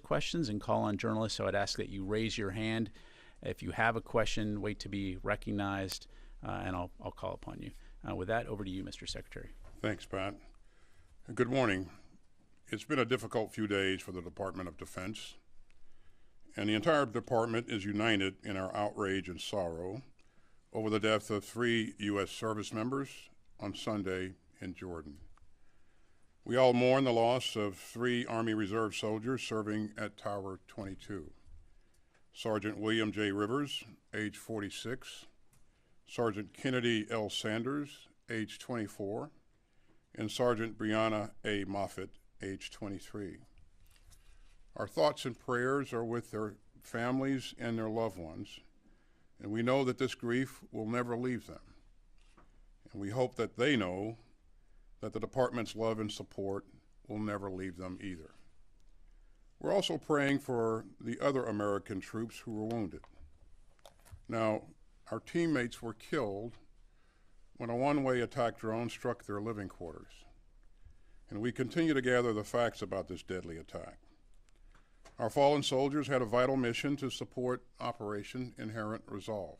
questions and call on journalists. So I'd ask that you raise your hand if you have a question. Wait to be recognized, and I'll call upon you. With that, over to you, Mr. Secretary. Thanks, Pat. Good morning. It's been a difficult few days for the Department of Defense, and the entire department is united in our outrage and sorrow over the death of 3 U.S. service members on Sunday in Jordan. We all mourn the loss of 3 Army Reserve soldiers serving at Tower 22. Sergeant William J. Rivers, age 46, Sergeant Kennedy L. Sanders, age 24, and Sergeant Brianna A. Moffitt, age 23. Our thoughts and prayers are with their families and their loved ones, and we know that this grief will never leave them. And we hope that they know that the department's love and support will never leave them either. We're also praying for the other American troops who were wounded. Now, our teammates were killed when a one-way attack drone struck their living quarters, and we continue to gather the facts about this deadly attack. Our fallen soldiers had a vital mission to support Operation Inherent Resolve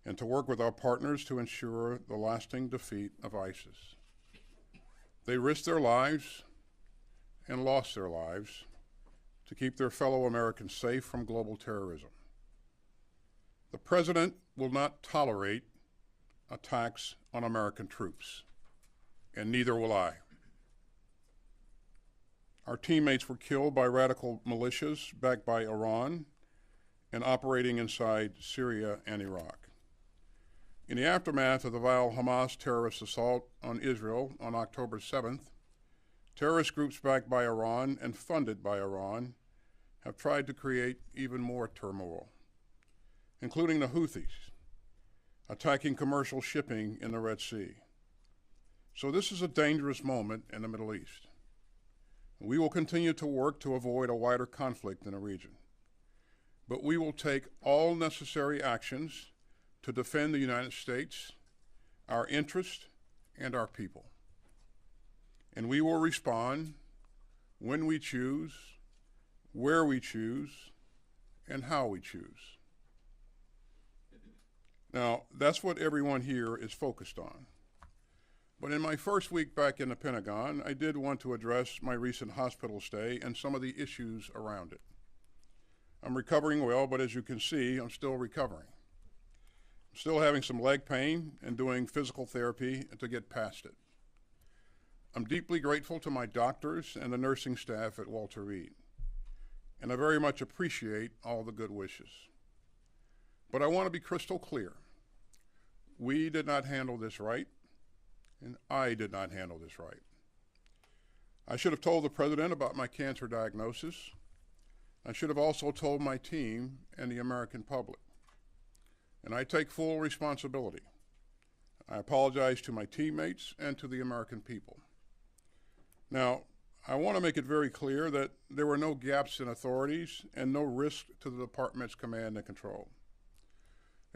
and to work with our partners to ensure the lasting defeat of ISIS. They risked their lives and lost their lives to keep their fellow Americans safe from global terrorism. The President will not tolerate attacks on American troops, and neither will I. Our teammates were killed by radical militias backed by Iran and operating inside Syria and Iraq. In the aftermath of the vile Hamas terrorist assault on Israel on October 7th, terrorist groups backed by Iran and funded by Iran have tried to create even more turmoil, including the Houthis attacking commercial shipping in the Red Sea. So this is a dangerous moment in the Middle East. We will continue to work to avoid a wider conflict in the region, but we will take all necessary actions to defend the United States, our interests, and our people. And we will respond when we choose, where we choose, and how we choose. Now, that's what everyone here is focused on. But in my first week back in the Pentagon, I did want to address my recent hospital stay and some of the issues around it. I'm recovering well, but as you can see, I'm still recovering. I'm still having some leg pain and doing physical therapy to get past it. I'm deeply grateful to my doctors and the nursing staff at Walter Reed, and I very much appreciate all the good wishes. But I want to be crystal clear. We did not handle this right, and I did not handle this right. I should have told the President about my cancer diagnosis. I should have also told my team and the American public. And I take full responsibility. I apologize to my teammates and to the American people. Now, I want to make it very clear that there were no gaps in authorities and no risk to the department's command and control.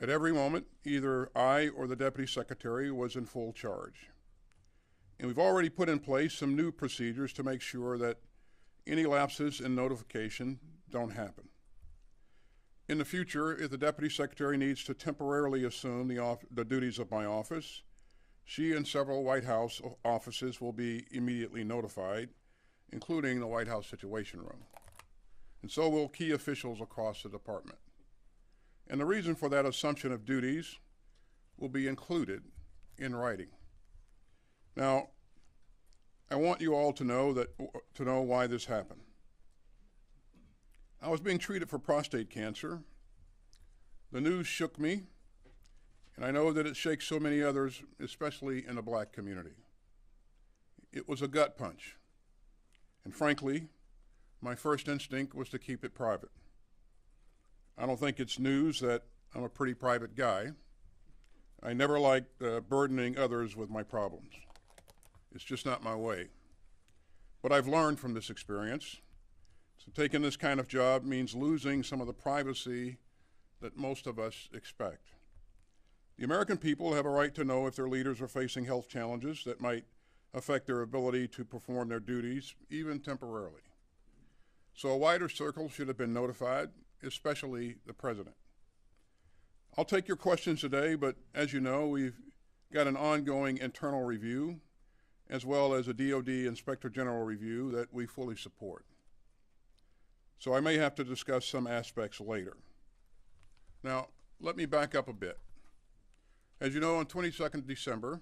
At every moment, either I or the Deputy Secretary was in full charge. And we've already put in place some new procedures to make sure that any lapses in notification don't happen. In the future, if the Deputy Secretary needs to temporarily assume the duties of my office, she and several White House offices will be immediately notified, including the White House Situation Room. And so will key officials across the department. And the reason for that assumption of duties will be included in writing. Now, I want you all to know why this happened. I was being treated for prostate cancer. The news shook me, and I know that it shakes so many others, especially in the Black community. It was a gut punch. And frankly, my first instinct was to keep it private. I don't think it's news that I'm a pretty private guy. I never liked burdening others with my problems. It's just not my way. But I've learned from this experience. So taking this kind of job means losing some of the privacy that most of us expect. The American people have a right to know if their leaders are facing health challenges that might affect their ability to perform their duties, even temporarily. So a wider circle should have been notified, especially the president. I'll take your questions today, but as you know, we've got an ongoing internal review as well as a DoD Inspector General review that we fully support. So I may have to discuss some aspects later. Now, let me back up a bit. As you know, on 22nd December,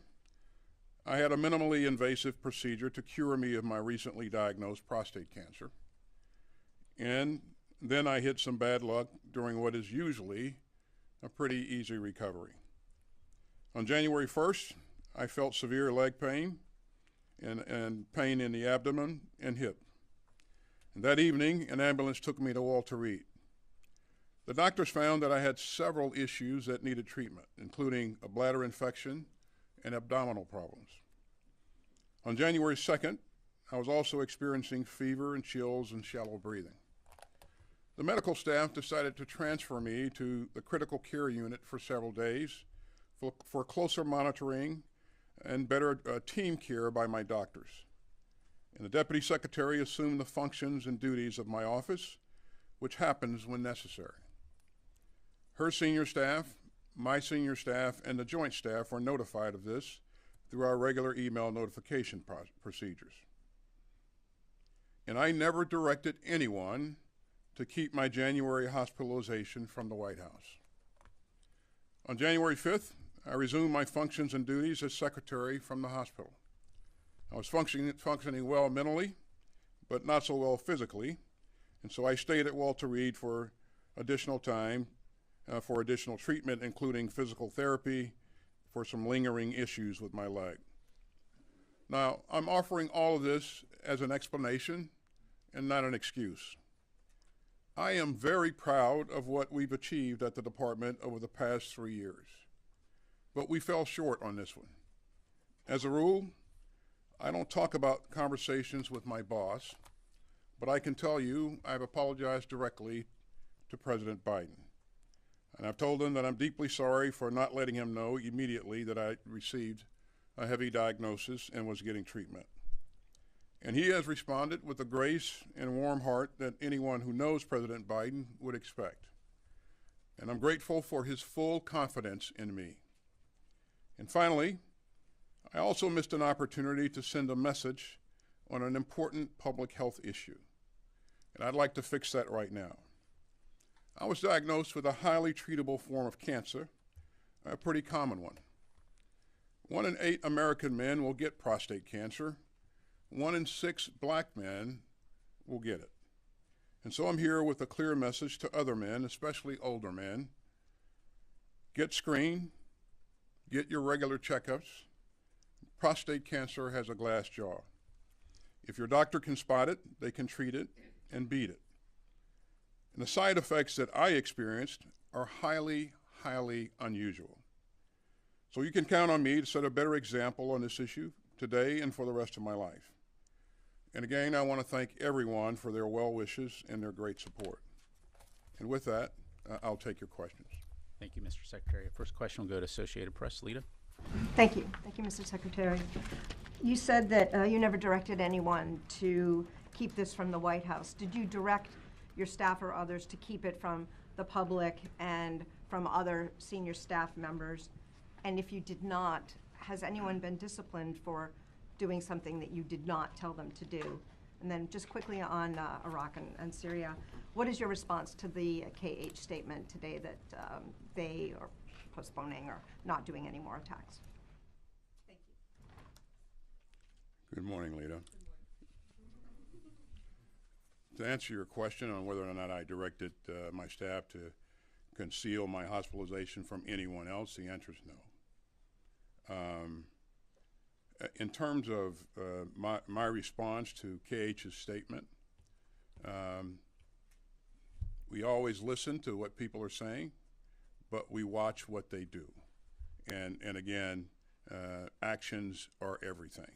I had a minimally invasive procedure to cure me of my recently diagnosed prostate cancer. And then I hit some bad luck during what is usually a pretty easy recovery. On January 1st, I felt severe leg pain and pain in the abdomen and hip. And that evening, an ambulance took me to Walter Reed. The doctors found that I had several issues that needed treatment, including a bladder infection and abdominal problems. On January 2nd, I was also experiencing fever and chills and shallow breathing. The medical staff decided to transfer me to the critical care unit for several days for closer monitoring and better team care by my doctors. And the deputy secretary assumed the functions and duties of my office, which happens when necessary. Her senior staff, my senior staff, and the joint staff were notified of this through our regular email notification procedures. And I never directed anyone to keep my January hospitalization from the White House. On January 5th, I resumed my functions and duties as secretary from the hospital. I was functioning well mentally, but not so well physically, and so I stayed at Walter Reed for additional time for additional treatment, including physical therapy for some lingering issues with my leg. Now, I'm offering all of this as an explanation and not an excuse. I am very proud of what we've achieved at the department over the past 3 years, but we fell short on this one. As a rule, I don't talk about conversations with my boss, but I can tell you I've apologized directly to President Biden. And I've told him that I'm deeply sorry for not letting him know immediately that I received a heavy diagnosis and was getting treatment. And he has responded with the grace and warm heart that anyone who knows President Biden would expect. And I'm grateful for his full confidence in me. And finally, I also missed an opportunity to send a message on an important public health issue. And I'd like to fix that right now. I was diagnosed with a highly treatable form of cancer, a pretty common one. 1 in 8 American men will get prostate cancer. 1 in 6 black men will get it. And so I'm here with a clear message to other men, especially older men. Get screened, get your regular checkups. Prostate cancer has a glass jaw. If your doctor can spot it, they can treat it and beat it. And the side effects that I experienced are highly, highly unusual. So you can count on me to set a better example on this issue today and for the rest of my life. And again, I want to thank everyone for their well wishes and their great support. And with that, I'll take your questions. Thank you, Mr. Secretary. First question will go to Associated Press. Lita. Thank you. Thank you, Mr. Secretary. You said that you never directed anyone to keep this from the White House. Did you direct your staff or others to keep it from the public and from other senior staff members? And if you did not, has anyone been disciplined for doing something that you did not tell them to do? And then just quickly on Iraq and Syria, what is your response to the KH statement today that they are postponing or not doing any more attacks? Thank you. Good morning, Lita. To answer your question on whether or not I directed my staff to conceal my hospitalization from anyone else, the answer is no. In terms of my response to KH's statement, we always listen to what people are saying, but we watch what they do. And again, actions are everything.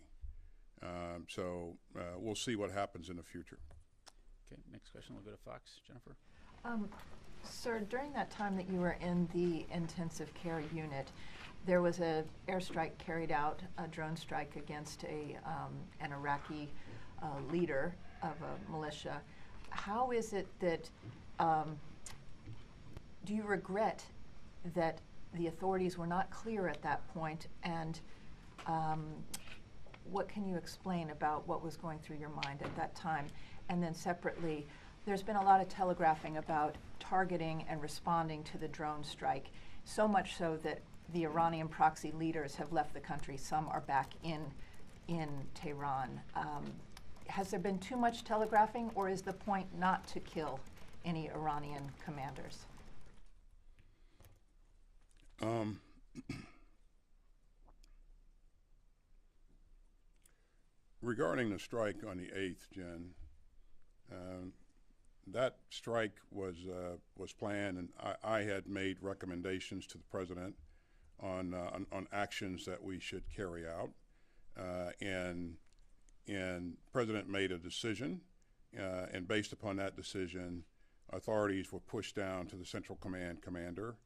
So we'll see what happens in the future. Okay, next question will go to Fox. Jennifer. Sir, during that time that you were in the intensive care unit, there was an airstrike carried out, a drone strike against an Iraqi leader of a militia. how is it that, do you regret that the authorities were not clear at that point, and what can you explain about what was going through your mind at that time? And then separately, there's been a lot of telegraphing about targeting and responding to the drone strike, so much so that the Iranian proxy leaders have left the country. Some are back in Tehran. Has there been too much telegraphing, or is the point not to kill any Iranian commanders? Regarding the strike on the 8th, Jen, that strike was planned, and I had made recommendations to the president on actions that we should carry out, and President made a decision, and based upon that decision, authorities were pushed down to the Central Command commander,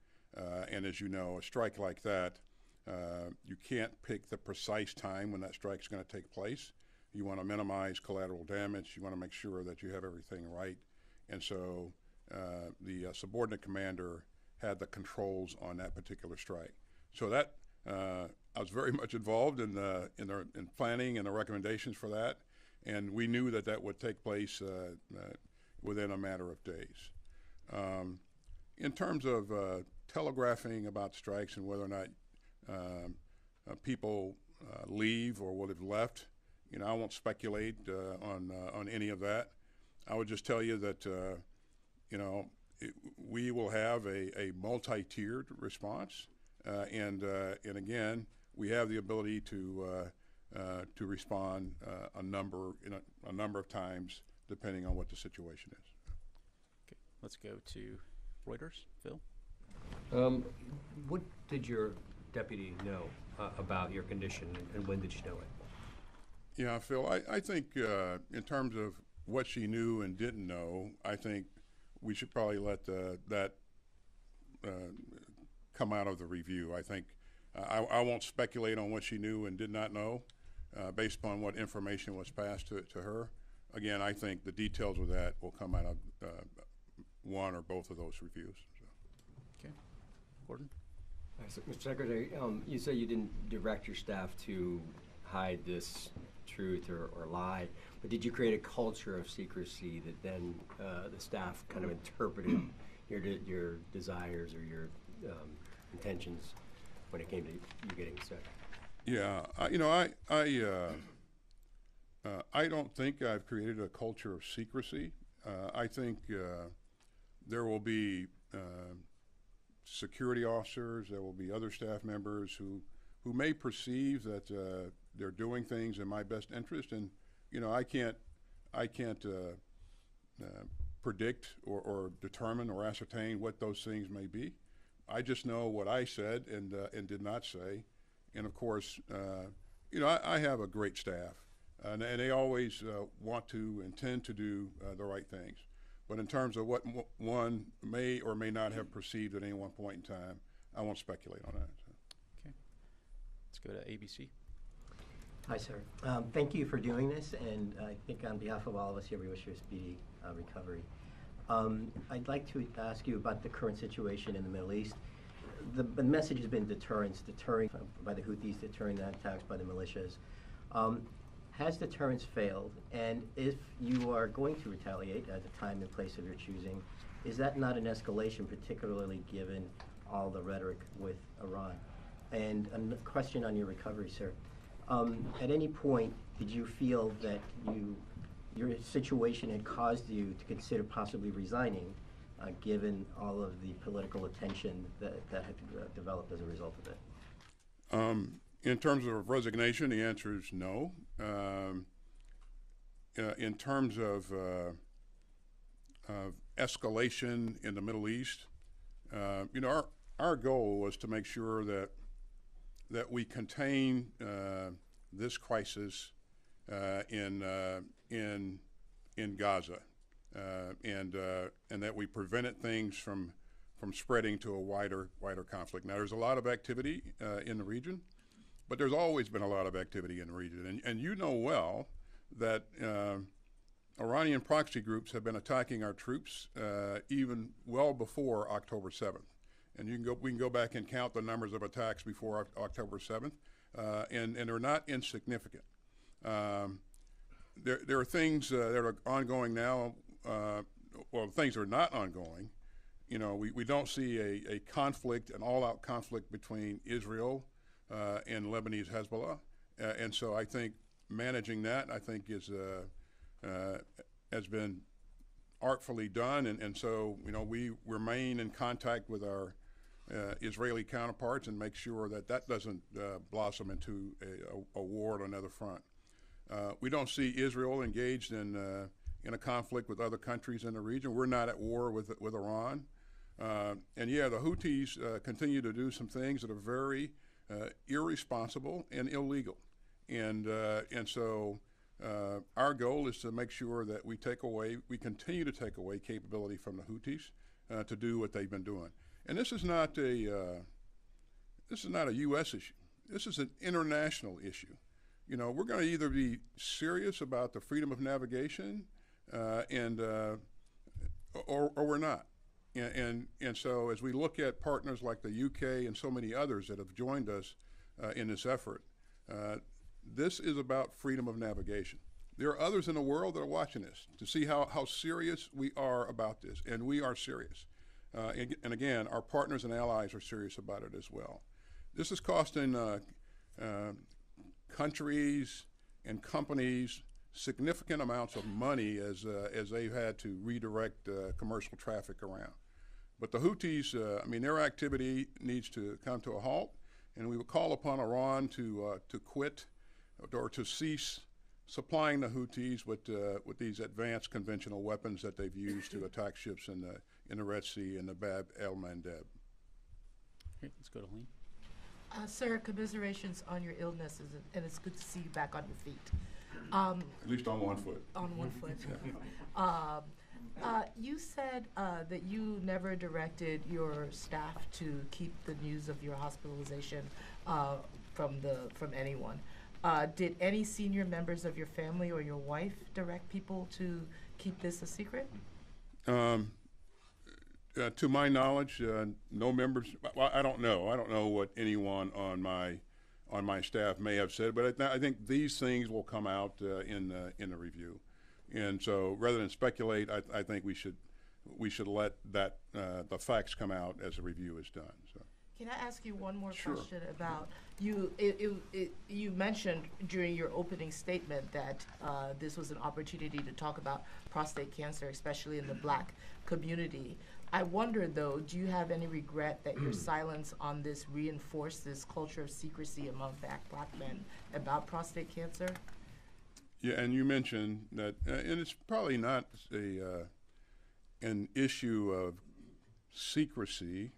and as you know, a strike like that, you can't pick the precise time when that strike is going to take place. You want to minimize collateral damage. You want to make sure that you have everything right. And so the subordinate commander had the controls on that particular strike. So that I was very much involved in planning and the recommendations for that, and we knew that that would take place within a matter of days. In terms of telegraphing about strikes and whether or not people leave or would have left, you know, I won't speculate on any of that. I would just tell you that you know, we will have a multi-tiered response, and again, we have the ability to respond a number of times depending on what the situation is. Okay, let's go to Reuters. Phil? What did your deputy know about your condition, and when did she know it? Yeah, Phil, I think in terms of what she knew and didn't know, I think we should probably let that come out of the review. I think I won't speculate on what she knew and did not know based upon what information was passed to her. Again, I think the details of that will come out of one or both of those reviews. So. Okay. Gordon? Mr. Secretary, you say you didn't direct your staff to hide this truth or lie, but did you create a culture of secrecy that then the staff kind of interpreted your desires or your intentions when it came to you getting sick? Yeah, you know, I don't think I've created a culture of secrecy. I think there will be security officers, there will be other staff members who may perceive that they're doing things in my best interest, and you know, I can't predict or determine or ascertain what those things may be. I just know what I said and did not say, and of course, you know, I have a great staff, and they always want to intend to do the right things. But in terms of what one may or may not have perceived at any one point in time, I won't speculate on that. So. Okay. Let's go to ABC. Hi, sir. Thank you for doing this, and I think on behalf of all of us here, we wish you a speedy recovery. I'd like to ask you about the current situation in the Middle East. The message has been deterrence, deterring by the Houthis, deterring the attacks by the militias. Has deterrence failed? And if you are going to retaliate at the time and place of your choosing, is that not an escalation, particularly given all the rhetoric with Iran? And a question on your recovery, sir. At any point, did you feel that your situation had caused you to consider possibly resigning, given all of the political attention that had developed as a result of it? In terms of resignation, the answer is no. In terms of escalation in the Middle East, you know, our goal was to make sure that we contain this crisis in Gaza, and that we prevented things from spreading to a wider conflict. Now, there's a lot of activity in the region, but there's always been a lot of activity in the region, and you know well that Iranian proxy groups have been attacking our troops even well before October 7th. And we can go back and count the numbers of attacks before October 7th, and they're not insignificant. There are things that are ongoing now. Well, things that are not ongoing. You know, we don't see a conflict, an all-out conflict between Israel and Lebanese Hezbollah, and so I think managing that, I think, has been artfully done, and so, you know, we remain in contact with our Israeli counterparts and make sure that that doesn't blossom into a war on another front. We don't see Israel engaged in a conflict with other countries in the region. We're not at war with Iran. And yeah, the Houthis continue to do some things that are very irresponsible and illegal. And so our goal is to make sure that we continue to take away capability from the Houthis to do what they've been doing. And this is not a U.S. issue. This is an international issue. You know, we're going to either be serious about the freedom of navigation, or we're not. And so as we look at partners like the UK and so many others that have joined us in this effort, this is about freedom of navigation. There are others in the world that are watching this to see how serious we are about this, and we are serious. And again, our partners and allies are serious about it as well. This is costing countries and companies significant amounts of money as they've had to redirect commercial traffic around. But the Houthis, I mean, their activity needs to come to a halt, and we would call upon Iran to quit or to cease supplying the Houthis with these advanced conventional weapons that they've used to attack ships in the Red Sea and the Bab el-Mandeb. Okay, let's go to Helene. Sir, commiserations on your illness, and it's good to see you back on your feet. At least on one foot. On one foot. You said that you never directed your staff to keep the news of your hospitalization from anyone. Did any senior members of your family or your wife direct people to keep this a secret? To my knowledge, no members. Well, I don't know. I don't know what anyone on my staff may have said, but I think these things will come out in the review. And so, rather than speculate, I think we should let the facts come out as the review is done. So. Can I ask you one more Sure. question about you? You mentioned during your opening statement that this was an opportunity to talk about prostate cancer, especially in the Black community. I wonder, though, do you have any regret that your silence on this reinforced this culture of secrecy among Black men about prostate cancer? Yeah, and you mentioned that, and it's probably not an issue of secrecy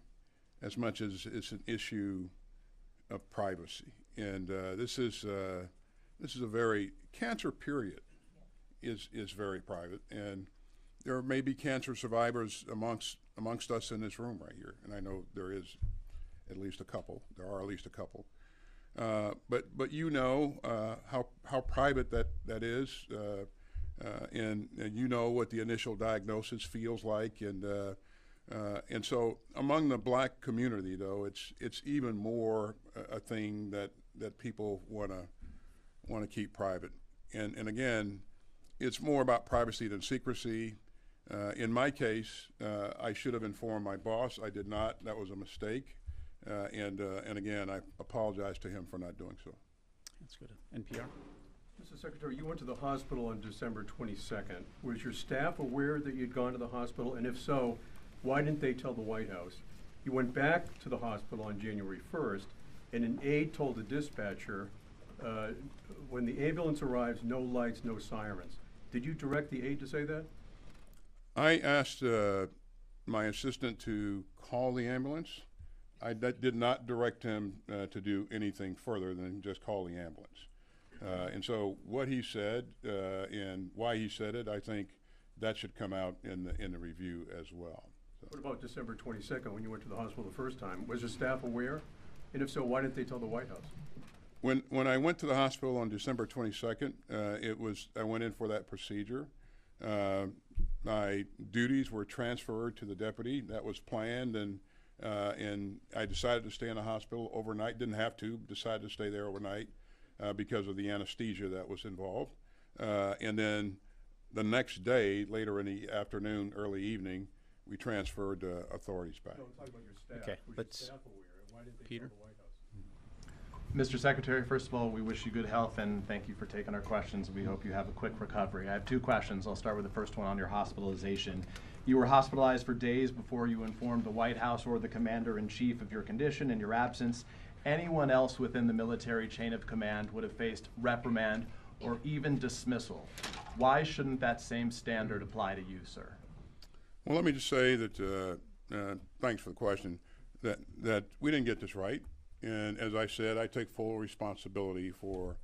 as much as it's an issue of privacy. And this is a very cancer period is very private, and there may be cancer survivors amongst us in this room right here, and I know there is at least a couple. There are at least a couple. But you know how private that is, and you know what the initial diagnosis feels like, and so among the Black community, though, it's even more a thing that people want to keep private, and again, it's more about privacy than secrecy. In my case, I should have informed my boss. I did not. That was a mistake. And again, I apologize to him for not doing so. Let's go to NPR. Mr. Secretary, you went to the hospital on December 22nd. Was your staff aware that you'd gone to the hospital? And if so, why didn't they tell the White House? You went back to the hospital on January 1st, and an aide told the dispatcher, when the ambulance arrives, no lights, no sirens. Did you direct the aide to say that? I asked my assistant to call the ambulance. I did not direct him to do anything further than just call the ambulance. And so what he said and why he said it, I think that should come out in the review as well. So. What about December 22nd when you went to the hospital the first time? Was your staff aware? And if so, why didn't they tell the White House? When I went to the hospital on December 22nd, I went in for that procedure. My duties were transferred to the deputy. That was planned, and I decided to stay in the hospital overnight. Didn't have to, decided to stay there overnight because of the anesthesia that was involved. And then the next day, later in the afternoon, early evening, we transferred authorities back. No, I'm talking about your staff. Okay, Was let's- your staff aware, and why didn't they Peter? tell the White House? Mr. Secretary, first of all, we wish you good health and thank you for taking our questions. We hope you have a quick recovery. I have two questions. I'll start with the first one on your hospitalization. You were hospitalized for days before you informed the White House or the Commander-in-Chief of your condition and your absence. Anyone else within the military chain of command would have faced reprimand or even dismissal. Why shouldn't that same standard apply to you, sir? Well, let me just say that, thanks for the question, that we didn't get this right. And as I said, I take full responsibility for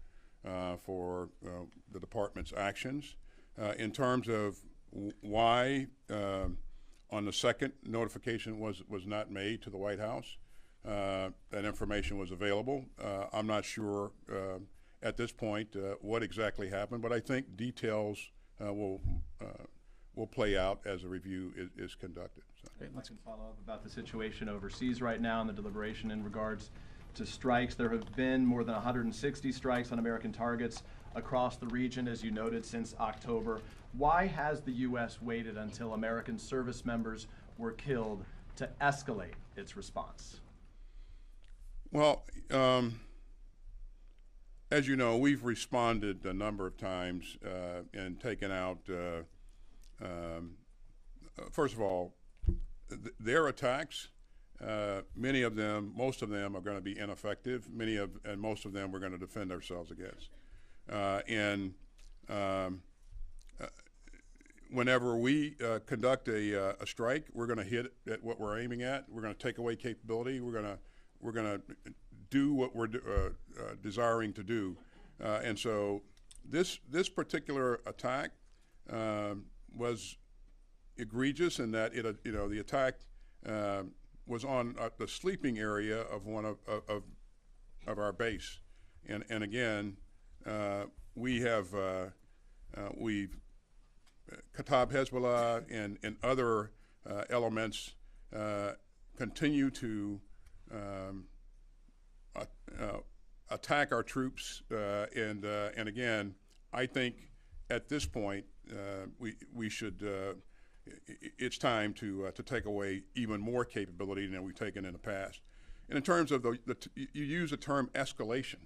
the department's actions. In terms of why on the second notification was not made to the White House, that information was available. I'm not sure at this point what exactly happened, but I think details will play out as a review is conducted. So. Okay, let's follow up about the situation overseas right now and the deliberation in regards to strikes. There have been more than 160 strikes on American targets across the region, as you noted, since October. Why has the U.S. waited until American service members were killed to escalate its response? Well, as you know, we've responded a number of times and taken out, first of all, their attacks. Many of them, most of them are going to be ineffective. And most of them we're going to defend ourselves against. Whenever we conduct a strike, we're going to hit at what we're aiming at. We're going to take away capability. We're going to do what we're desiring to do. And so this particular attack was egregious in that the attack was on the sleeping area of one of our base, and again, we've Kataib Hezbollah and other elements continue to attack our troops, and again, I think at this point we should. It's time to take away even more capability than we've taken in the past. And in terms of you use the term escalation.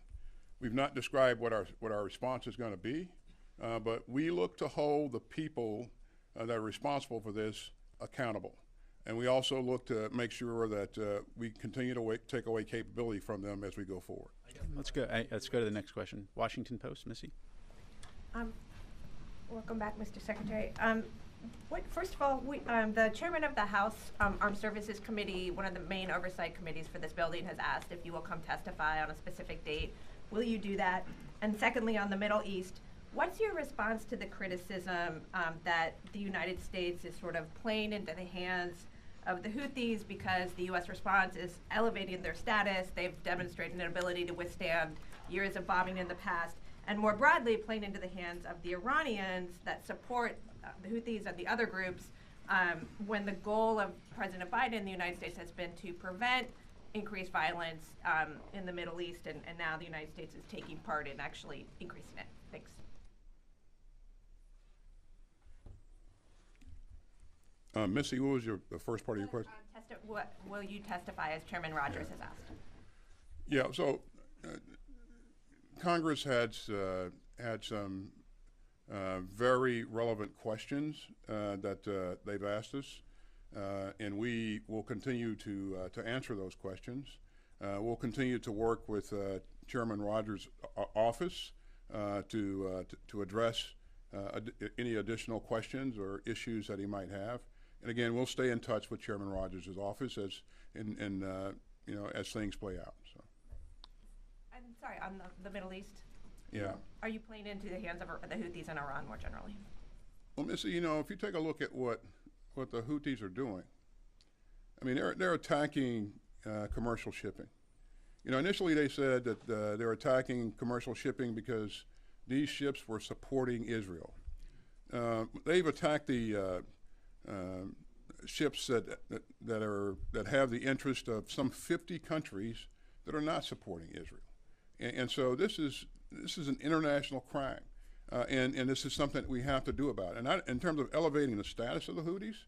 We've not described what our response is going to be, but we look to hold the people that are responsible for this accountable. And we also look to make sure that we continue to take away capability from them as we go forward. Let's go to the next question. Washington Post, Missy. Welcome back, Mr. Secretary. First of all, the chairman of the House Armed Services Committee, one of the main oversight committees for this building, has asked if you will come testify on a specific date. Will you do that? And secondly, on the Middle East, what's your response to the criticism that the United States is sort of playing into the hands of the Houthis because the U.S. response is elevating their status? They've demonstrated an ability to withstand years of bombing in the past. And more broadly, playing into the hands of the Iranians that support the Houthis and the other groups, when the goal of President Biden in the United States has been to prevent increased violence in the Middle East, and now the United States is taking part in actually increasing it. Thanks. Missy, what was the first part of your question? What will you testify, as Chairman Rogers has asked? Yeah, so Congress had some very relevant questions that they've asked us, and we will continue to answer those questions. We'll continue to work with Chairman Rogers' office to address any additional questions or issues that he might have. And again, we'll stay in touch with Chairman Rogers' office as things play out. So. I'm sorry, on the Middle East? Yeah. Are you playing into the hands of the Houthis in Iran more generally? Well, Missy, if you take a look at what the Houthis are doing, I mean, they're attacking commercial shipping. Initially they said that they're attacking commercial shipping because these ships were supporting Israel. they've attacked the ships that have the interest of some 50 countries that are not supporting Israel, and so this is an international crime, and this is something that we have to do about it. And in terms of elevating the status of the Houthis,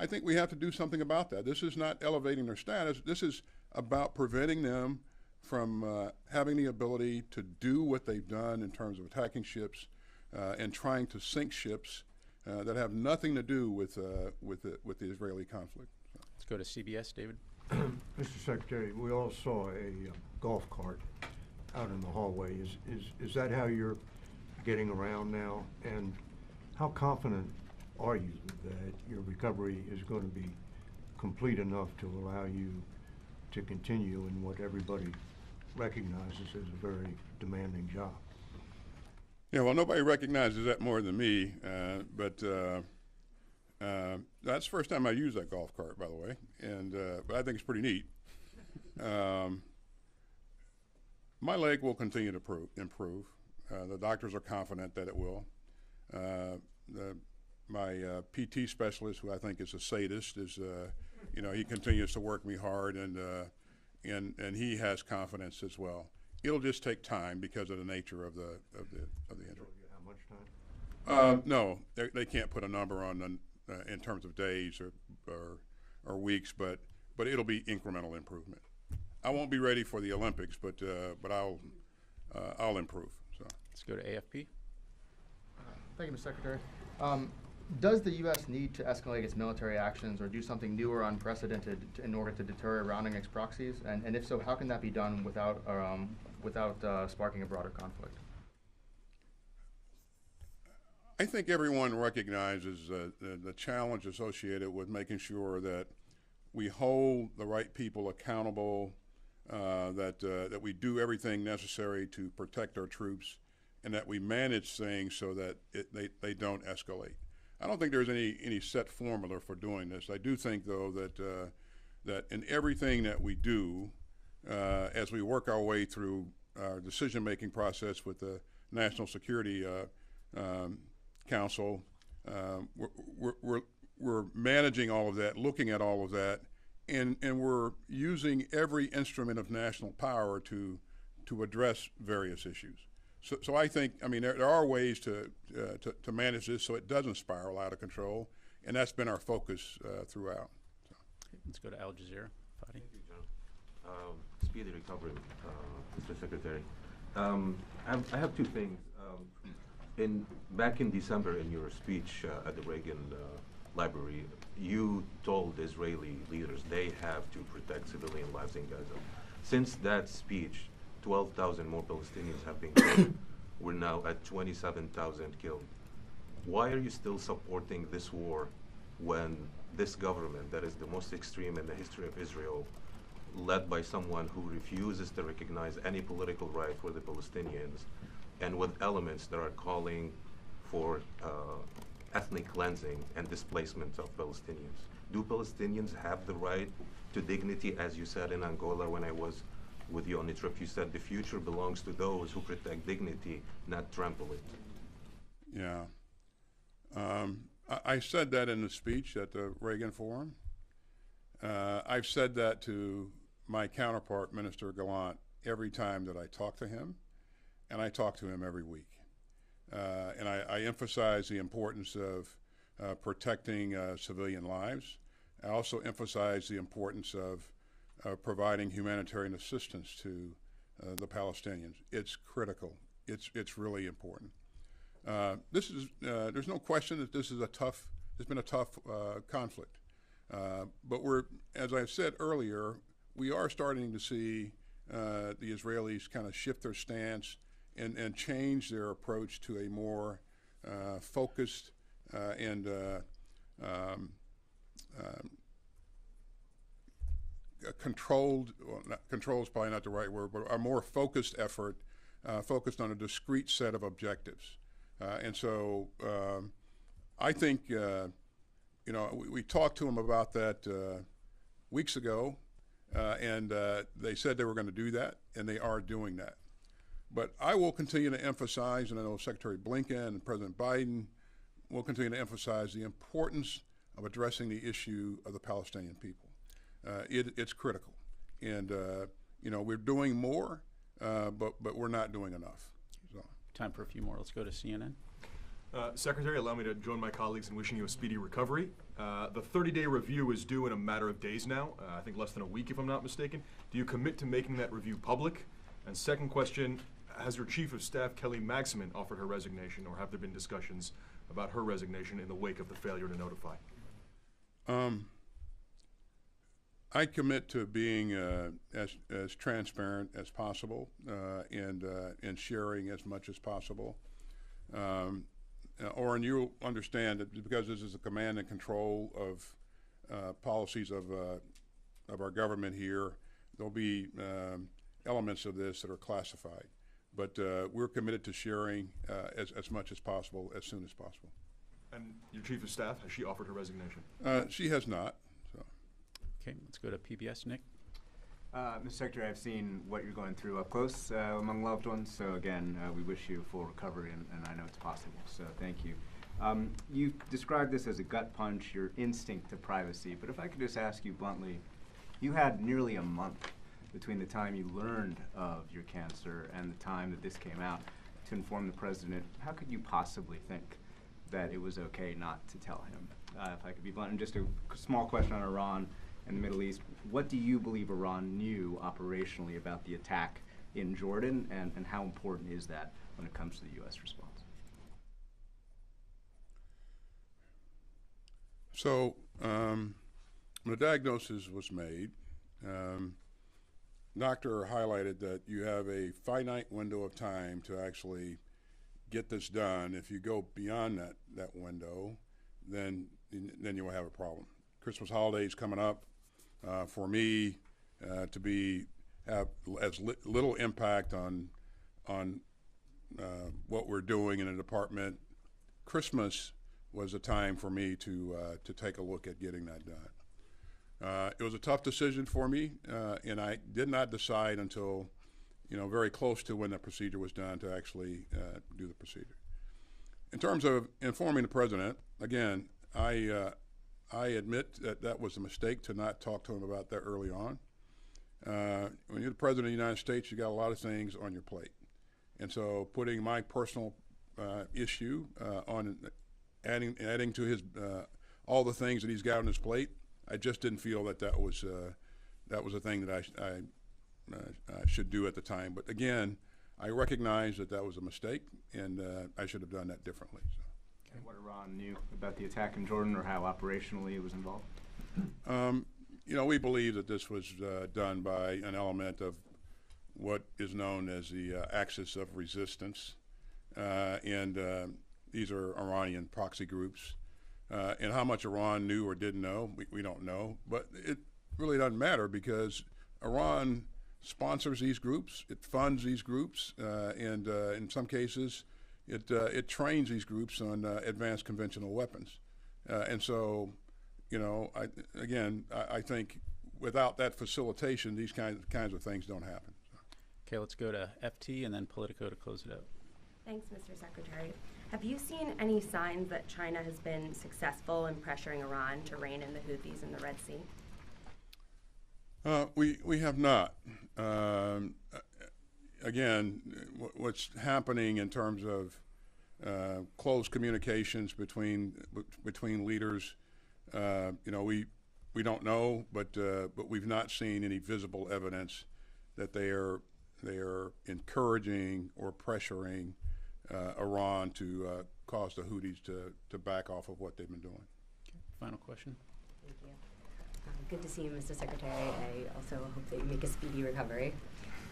I think we have to do something about that. This is not elevating their status. This is about preventing them from having the ability to do what they've done in terms of attacking ships and trying to sink ships that have nothing to do with the Israeli conflict. Let's go to CBS, David. Mr. Secretary, we all saw a golf cart out in the hallway. Is that how you're getting around now? And how confident are you that your recovery is going to be complete enough to allow you to continue in what everybody recognizes as a very demanding job? Yeah, well, nobody recognizes that more than me, but that's the first time I used that golf cart, by the way, and but I think it's pretty neat. My leg will continue to improve. The doctors are confident that it will. My PT specialist, who I think is a sadist, is he continues to work me hard, and he has confidence as well. It'll just take time because of the nature of the injury. How much time? No, they can't put a number on in terms of days or weeks, but it'll be incremental improvement. I won't be ready for the Olympics, but I'll improve. So Let's go to AFP. Thank you, Mr. Secretary. Does the U.S. need to escalate its military actions or do something new or unprecedented in order to deter Iranian ex-proxies? And if so, how can that be done without sparking a broader conflict? I think everyone recognizes the challenge associated with making sure that we hold the right people accountable, that we do everything necessary to protect our troops, and that we manage things so that they don't escalate. I don't think there's any set formula for doing this. I do think, though, that in everything that we do, as we work our way through our decision-making process with the National Security Council, we're managing all of that, looking at all of that, and we're using every instrument of national power to address various issues. So I think, there are ways to manage this so it doesn't spiral out of control, and that's been our focus throughout. So. Let's go to Al Jazeera. Fadi. Thank you, John. Speedy recovery, Mr. Secretary. I have two things. Back in December, in your speech at the Reagan Library, you told Israeli leaders they have to protect civilian lives in Gaza. Since that speech, 12,000 more Palestinians have been killed. We're now at 27,000 killed. Why are you still supporting this war when this government, that is the most extreme in the history of Israel, led by someone who refuses to recognize any political right for the Palestinians, and with elements that are calling for ethnic cleansing and displacement of Palestinians? Do Palestinians have the right to dignity? As you said in Angola when I was with you on the trip, you said the future belongs to those who protect dignity, not trample it. Yeah. I said that in the speech at the Reagan Forum. I've said that to my counterpart, Minister Gallant, every time that I talk to him, and I talk to him every week. And I emphasize the importance of protecting civilian lives. I also emphasize the importance of providing humanitarian assistance to the Palestinians. It's critical. It's really important. There's no question that it's been a tough conflict. But as I said earlier, we are starting to see the Israelis kind of shift their stance and change their approach to a more focused and controlled, well, control is probably not the right word, but a more focused effort focused on a discrete set of objectives. And so I think, we talked to them about that weeks ago, and they said they were going to do that, and they are doing that. But I will continue to emphasize, and I know Secretary Blinken and President Biden we'll continue to emphasize the importance of addressing the issue of the Palestinian people. It's critical, and we're doing more, but we're not doing enough. So. Time for a few more. Let's go to CNN. Secretary, allow me to join my colleagues in wishing you a speedy recovery. The 30-day review is due in a matter of days now, I think less than a week if I'm not mistaken. Do you commit to making that review public? And second question, has your Chief of Staff, Kelly Magsamen, offered her resignation, or have there been discussions about her resignation in the wake of the failure to notify? I commit to being as transparent as possible and sharing as much as possible. Oren, you'll understand that because this is a command and control of policies of our government here, there'll be elements of this that are classified. But we're committed to sharing as much as possible, as soon as possible. And your Chief of Staff, has she offered her resignation? She has not. So. Okay, let's go to PBS. Nick. Mr. Secretary, I've seen what you're going through up close among loved ones, so again, we wish you full recovery, and I know it's possible, so thank you. You described this as a gut punch, your instinct to privacy, but if I could just ask you bluntly, you had nearly a month between the time you learned of your cancer and the time that this came out to inform the President. How could you possibly think that it was okay not to tell him? If I could be blunt, and just a small question on Iran and the Middle East, what do you believe Iran knew operationally about the attack in Jordan, and how important is that when it comes to the U.S. response? So, when the diagnosis was made, doctor highlighted that you have a finite window of time to actually get this done. If you go beyond that window, then you will have a problem. Christmas holidays coming up. For me, to have as little impact on what we're doing in the department, Christmas was a time for me to take a look at getting that done. It was a tough decision for me, and I did not decide until very close to when the procedure was done to actually do the procedure. In terms of informing the President, again, I admit that was a mistake to not talk to him about that early on. When you're the President of the United States, you got a lot of things on your plate. And so putting my personal issue on adding to his all the things that he's got on his plate, I just didn't feel that was a thing that I should do at the time. But again, I recognize that was a mistake, and I should have done that differently. So. And what Iran knew about the attack in Jordan, or how operationally it was involved? We believe that this was done by an element of what is known as the axis of resistance, and these are Iranian proxy groups. And how much Iran knew or didn't know, we don't know, but it really doesn't matter because Iran sponsors these groups, it funds these groups, and in some cases, it trains these groups on advanced conventional weapons. And so, I think without that facilitation, these kinds of things don't happen. Okay, let's go to FT and then Politico to close it out. Thanks, Mr. Secretary. Have you seen any signs that China has been successful in pressuring Iran to rein in the Houthis in the Red Sea? We have not. Again, what's happening in terms of close communications between leaders, we don't know, but we've not seen any visible evidence that they are encouraging or pressuring Iran to cause the Houthis to back off of what they've been doing. Okay. Final question. Thank you. Good to see you, Mr. Secretary. I also hope that you make a speedy recovery.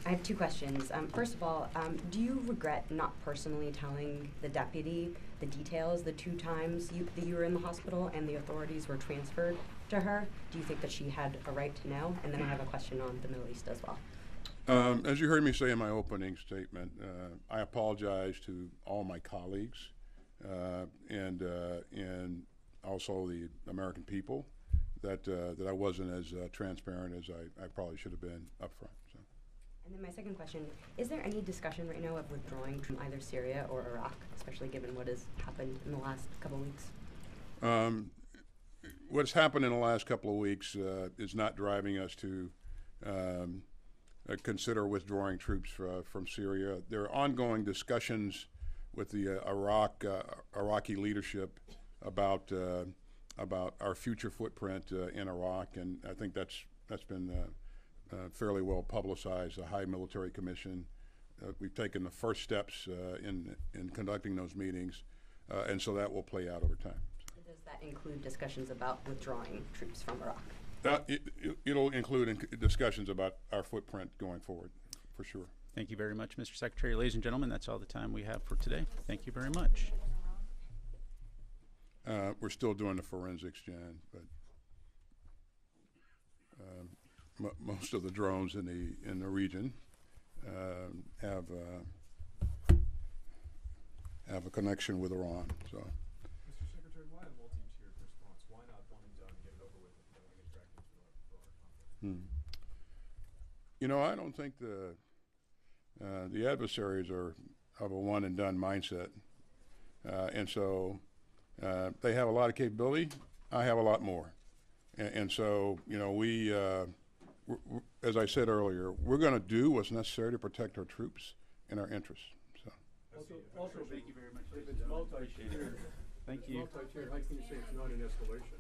I have two questions. First of all, do you regret not personally telling the deputy the details the 2 times that you were in the hospital and the authorities were transferred to her? Do you think that she had a right to know? And then I have a question on the Middle East as well. As you heard me say in my opening statement, I apologize to all my colleagues and also the American people that I wasn't as transparent as I probably should have been up front. So. And then my second question, is there any discussion right now of withdrawing from either Syria or Iraq, especially given what has happened in the last couple of weeks? What's happened in the last couple of weeks is not driving us to consider withdrawing troops from Syria. There are ongoing discussions with the Iraqi leadership about our future footprint in Iraq, and I think that's been fairly well publicized. The High Military Commission, we've taken the first steps in conducting those meetings, and so that will play out over time. Does that include discussions about withdrawing troops from Iraq? It'll include discussions about our footprint going forward, for sure. Thank you very much, Mr. Secretary. Ladies and gentlemen, that's all the time we have for today. Thank you very much. We're still doing the forensics, Jan, but most of the drones in the region have a connection with Iran. So. Mr. Secretary, why a multi-tiered response? Why not one and done, get it over with, and don't get dragged into a broader conflict? You know, I don't think the adversaries are of a one and done mindset, and so they have a lot of capability. I have a lot more, and so you know we, as I said earlier, we're going to do what's necessary to protect our troops and our interests. So. Also, thank you very much. If it's multi-tiered, thank you. Multi-tiered, how can you say it's not an escalation?